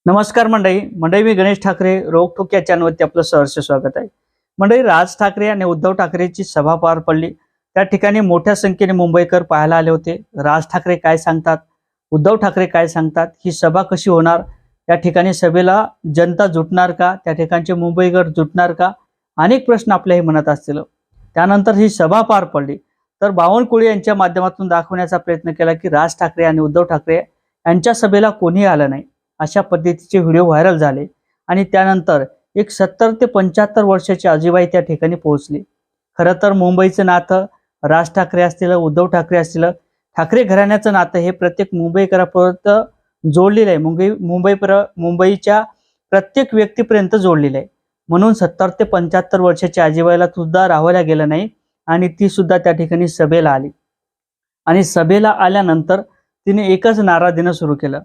नमस्कार मंडळी मी गणेश ठाकरे रोकठोक या चॅनलवरती आपलं सहर्ष स्वागत आहे। मंडळी, राज ठाकरे आणि उद्धव ठाकरेची सभा पार पडली। त्या ठिकाणी मोठ्या संख्येने मुंबईकर पाहायला आले होते। राज ठाकरे काय सांगतात, उद्धव ठाकरे काय सांगतात, ही सभा कशी होणार, त्या ठिकाणी सभेला जनता जुटणार का, त्या ठिकाणचे मुंबईकर जुटणार का, अनेक प्रश्न आपल्याही मनात असतील। त्यानंतर ही सभा पार पडली तर बावनकुळे यांच्या माध्यमातून दाखवण्याचा प्रयत्न केला की राज ठाकरे आणि उद्धव ठाकरे यांच्या सभेला कोणी आलं नाही, अशा पद्धतीचे व्हिडिओ व्हायरल झाले। आणि त्यानंतर एक 70 ते 75 वर्षाची आजीबाई त्या ठिकाणी पोहोचली। खरं तर मुंबईचं नातं राज ठाकरे असतील, उद्धव ठाकरे असतील, ठाकरे घराण्याचं नातं हे प्रत्येक मुंबईकरापर्यंत जोडलेलं आहे। मुंबईच्या प्रत्येक व्यक्तीपर्यंत जोडलेलं आहे। म्हणून 70 ते 75 वर्षाच्या आजीबाईला सुद्धा राहायला गेलं नाही आणि ती सुद्धा त्या ठिकाणी सभेला आली। आणि सभेला आल्यानंतर तिने एकच नारा देणं सुरू केलं,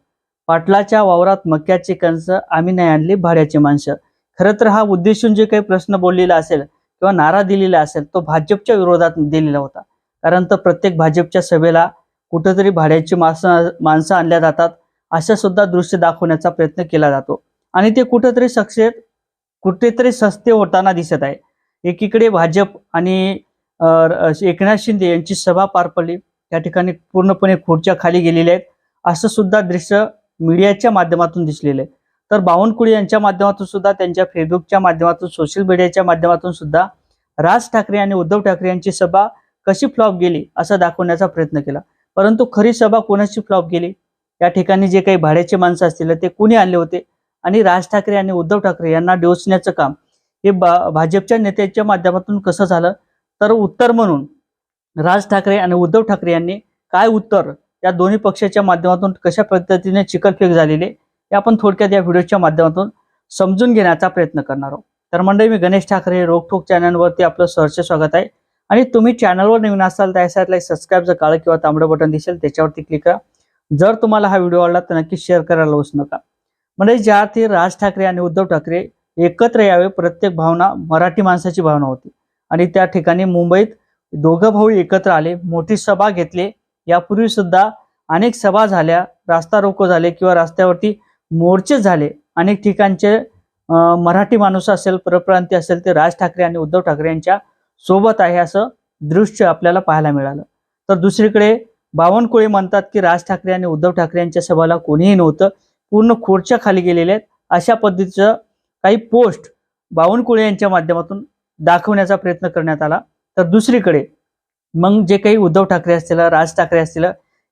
पाटलाच्या वावरात मक्याची कणस आम्ही नाही आणली भाड्याची माणसं। खरं तर हा उद्देशून जे काही प्रश्न बोललेला असेल किंवा नारा दिलेला असेल तो भाजपच्या विरोधात दिलेला होता। कारण तर प्रत्येक भाजपच्या सभेला कुठेतरी भाड्याची माणसं आणल्या जातात, असं सुद्धा दृश्य दाखवण्याचा प्रयत्न केला जातो आणि ते कुठेतरी सस्ते होताना दिसत आहे। एकीकडे भाजप आणि एकनाथ शिंदे यांची सभा पार पडली, त्या ठिकाणी पूर्णपणे खुर्च्या खाली गेलेल्या आहेत, असं सुद्धा दृश्य मीडियाच्या माध्यमातून दिसलेले। तर बावनकुळे यांच्या माध्यमातून सुद्धा, त्यांच्या फेसबुकच्या माध्यमातून, सोशल मीडियाच्या माध्यमातून सुद्धा राज ठाकरे आणि उद्धव ठाकरे यांची सभा कशी फ्लॉप गेली असं दाखवण्याचा प्रयत्न केला। परंतु खरी सभा कोणाची फ्लॉप गेली, त्या ठिकाणी जे काही भाड्याचे माणसं असतील ते कोणी आणले होते आणि राज ठाकरे आणि उद्धव ठाकरे यांना डिवचण्याचं काम हे भाजपच्या नेत्यांच्या माध्यमातून कसं झालं, तर उत्तर म्हणून राज ठाकरे आणि उद्धव ठाकरे यांनी काय उत्तर या दोन्ही पक्षाच्या माध्यमातून कशा पद्धतीने चिखलफेक झालेले हे आपण थोडक्यात या व्हिडिओच्या माध्यमातून समजून घेण्याचा प्रयत्न करणार आहोत। तर मंडळी, मी गणेश ठाकरे रोकठोक चॅनलवरती आपलं सहर्ष स्वागत आहे। आणि तुम्ही चॅनलवर नवीन असाल तर साईडला सबस्क्राईबचं काळं किंवा तांबडं बटन दिसेल त्याच्यावरती क्लिक करा। जर तुम्हाला हा व्हिडिओ आवडला तर नक्की शेअर करायला विसरू नका। म्हणजे ज्या अर्थी राज ठाकरे आणि उद्धव ठाकरे एकत्र यावे, प्रत्येक भावना मराठी माणसाची भावना होती आणि त्या ठिकाणी मुंबईत दोघं भाऊ एकत्र आले, मोठी सभा घेतली। यापूर्वी सुद्धा अनेक सभा झाल्या, रास्ता रोको झाले किंवा रस्त्यावरती मोर्चे झाले। अनेक ठिकाणचे मराठी माणूस असेल, परप्रांतीय असेल, ते राज ठाकरे आणि उद्धव ठाकरे यांच्या सोबत आहे असं दृश्य आपल्याला पाहायला मिळालं। तर दुसरीकडे बावनकुळे म्हणतात की राज ठाकरे आणि उद्धव ठाकरे यांच्या सभेला कोणीही नव्हतं, पूर्ण खुर्च्या खाली गेलेल्या आहेत, अशा पद्धतीचं काही पोस्ट बावनकुळे यांच्या माध्यमातून दाखवण्याचा प्रयत्न करण्यात आला। तर दुसरीकडे मग जे काही उद्धव ठाकरे असतील, राज ठाकरे असतील,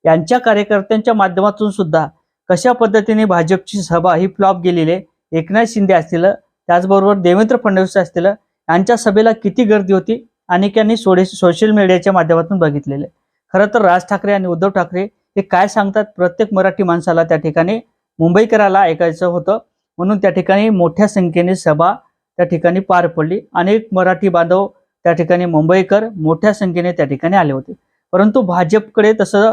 यांच्या कार्यकर्त्यांच्या माध्यमातून सुद्धा कशा पद्धतीने भाजपची सभा ही फ्लॉप गेलेली आहे। एकनाथ शिंदे असतील, त्याचबरोबर देवेंद्र फडणवीस असतील, यांच्या सभेला किती गर्दी होती अनेकांनी सोशल मीडियाच्या माध्यमातून बघितलेले। खरं तर राज ठाकरे आणि उद्धव ठाकरे हे काय सांगतात प्रत्येक मराठी माणसाला त्या ठिकाणी मुंबईकराला ऐकायचं होतं, म्हणून त्या ठिकाणी मोठ्या संख्येने सभा त्या ठिकाणी पार पडली। अनेक मराठी बांधव त्या ठिकाणी, मुंबईकर मोठ्या संख्येने त्या ठिकाणी आले होते। परंतु भाजपकडे तसं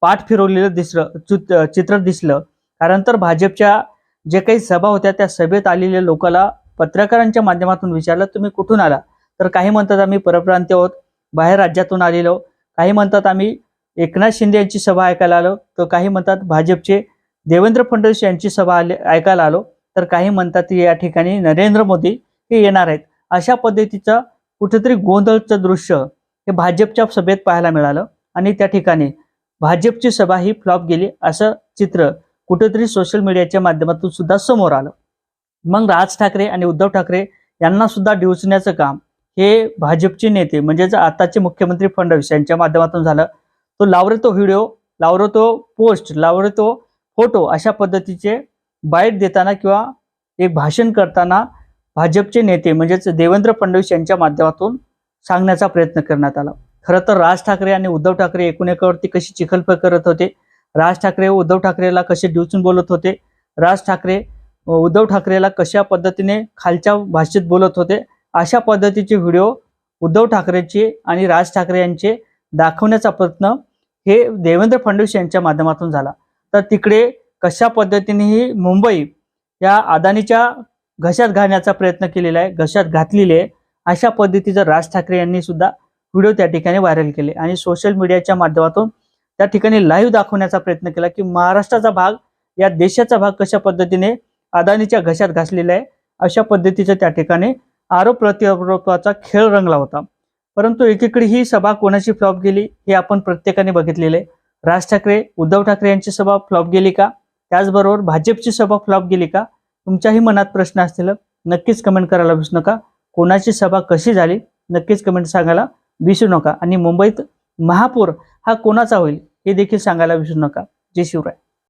पाठ फिरवलेलं चित्र दिसलं। कारण तर भाजपच्या जे काही सभा होत्या त्या सभेत आलेल्या लोकांना पत्रकारांच्या माध्यमातून विचारलं, तुम्ही कुठून आला, तर काही म्हणतात आम्ही परप्रांतीय आहोत, बाहेर राज्यातून आलेलो, काही म्हणतात आम्ही एकनाथ शिंदे यांची सभा ऐकायला आलो, तर काही म्हणतात भाजपचे देवेंद्र फडणवीस यांची सभा ऐकायला आलो, तर काही म्हणतात या ठिकाणी नरेंद्र मोदी हे येणार आहेत। अशा पद्धतीचं कुठेतरी गोंधळचं दृश्य हे भाजपच्या सभेत पाहायला मिळालं आणि त्या ठिकाणी भाजपची सभा ही फ्लॉप गेली असं चित्र कुठेतरी सोशल मीडियाच्या माध्यमातून सुद्धा समोर आलं। मग राज ठाकरे आणि उद्धव ठाकरे यांना सुद्धा डिवचण्याचं काम हे भाजपचे नेते म्हणजेच आताचे मुख्यमंत्री फडणवीस यांच्या माध्यमातून झालं। तो लावरे तो व्हिडिओ, लावरे तो पोस्ट, लावरे तो फोटो, अशा पद्धतीचे बाईट देताना किंवा एक भाषण करताना भाजपचे नेते म्हणजेच देवेंद्र फडणवीस यांच्या माध्यमातून सांगण्याचा प्रयत्न करण्यात आला। खरं तर राज ठाकरे आणि उद्धव ठाकरे एकमेकांवरती कशी चिखलफेक करत होते, राज ठाकरे उद्धव ठाकरेला कसे डिवचून बोलत होते, राज ठाकरे उद्धव ठाकरेला कशा पद्धतीने खालच्या भाषेत बोलत होते, अशा पद्धतीचे व्हिडिओ उद्धव ठाकरेचे आणि राज ठाकरे यांचे दाखवण्याचा प्रयत्न हे देवेंद्र फडणवीस यांच्या माध्यमातून झाला। तर तिकडे कशा पद्धतीने ही मुंबई या अदानीच्या घशात घालण्याचा प्रयत्न केलेला आहे, घशात घातलेले आहे, अशा पद्धतीचं राज ठाकरे यांनी सुद्धा व्हिडिओ त्या ठिकाणी व्हायरल केले आणि सोशल मीडियाच्या माध्यमातून त्या ठिकाणी लाईव्ह दाखवण्याचा प्रयत्न केला की महाराष्ट्राचा भाग या देशाचा भाग कशा पद्धतीने अदानीच्या घशात घासलेला आहे, अशा पद्धतीचा त्या ठिकाणी आरोप प्रत्यारोपाचा खेळ रंगला होता. परंतु एकीकडे ही सभा कोणाची फ्लॉप गेली हे आपण प्रत्येकाने बघितलेलं आहे. राज ठाकरे, उद्धव ठाकरे यांची सभा फ्लॉप गेली का? त्याचबरोबर भाजपची सभा फ्लॉप गेली का? तुमच्याही मनात प्रश्न असतील, नक्कीच कमेंट करायला विसरू नका. कोणाची सभा कशी झाली नक्कीच कमेंट सांगायला विसरू नका. आणि मुंबईत महापौर हा कोणाचा होईल हे देखील सांगायला विसरू नका. जय शिवराय.